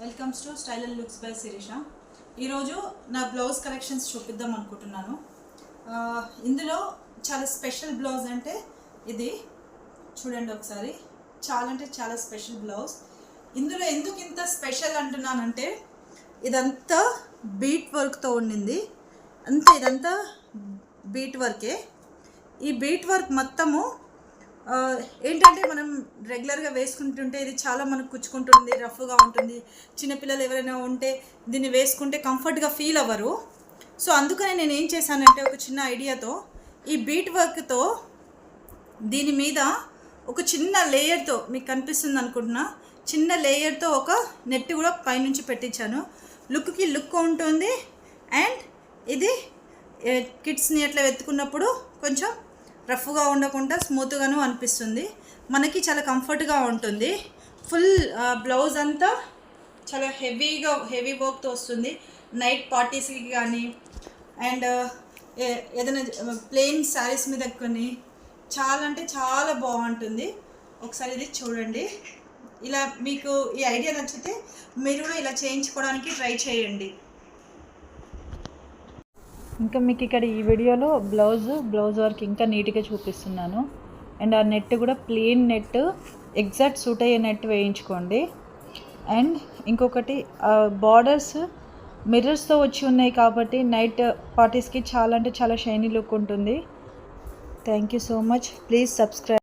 Welcomes to style and looks by Shirisha. ఈరోజు నా blouse collections చూపిద్దాం అనుకుంటున్నాను. ఇందులో చాలా స్పెషల్ బ్లౌజ్ అంటే ఇది చూడండి ఒకసారి. చాలా అంటే చాలా స్పెషల్ బ్లౌజ్. ఇందులో ఎందుకు ఇంత స్పెషల్ అంటున్నానంటే ఇదంతా బీట్ వర్క్తో ఉండింది. ఇదంతా బీట్ వర్కే. ఈ బీట్ వర్క్ మొత్తము ఏంటంటే మనం రెగ్యులర్గా వేసుకుంటుంటే ఇది చాలా మనకు కుచ్చుకుంటుంది, రఫ్గా ఉంటుంది. చిన్నపిల్లలు ఎవరైనా ఉంటే దీన్ని వేసుకుంటే కంఫర్ట్గా ఫీల్ అవ్వరు. సో అందుకనే నేను ఏం చేశానంటే ఒక చిన్న ఐడియాతో ఈ బీట్ వర్క్తో దీని మీద ఒక చిన్న లేయర్తో, మీకు కనిపిస్తుంది అనుకుంటున్నా, చిన్న లేయర్తో ఒక నెట్ కూడా పైనుంచి పెట్టించాను. లుక్కి లుక్ ఉంటుంది. అండ్ ఇది కిడ్స్ని అట్లా వెతుకున్నప్పుడు కొంచెం రఫ్గా ఉండకుండా స్మూత్గాను అనిపిస్తుంది. మనకి చాలా కంఫర్ట్గా ఉంటుంది. ఫుల్ బ్లౌజ్ అంతా చాలా హెవీ వర్క్తో వస్తుంది. నైట్ పార్టీస్కి కానీ అండ్ ఏదైనా ప్లెయిన్ శారీస్ మీద కొన్ని చాలా అంటే చాలా బాగుంటుంది. ఒకసారి ఇది చూడండి. ఇలా మీకు ఈ ఐడియా నచ్చితే మీరు కూడా ఇలా చేయించుకోవడానికి ట్రై చేయండి. ఇంకా మీకు ఇక్కడ ఈ వీడియోలో బ్లౌజ్ వర్క్ ఇంకా నీట్గా చూపిస్తున్నాను. అండ్ ఆ నెట్ కూడా ప్లెయిన్ నెట్, ఎగ్జాక్ట్ సూట్ అయ్యే నెట్ వేయించుకోండి. అండ్ ఇంకొకటి బార్డర్స్ మిర్రర్స్తో వచ్చి ఉన్నాయి కాబట్టి నైట్ పార్టీస్కి చాలా అంటే చాలా షైనీ లుక్ ఉంటుంది. Thank you so much. Please subscribe.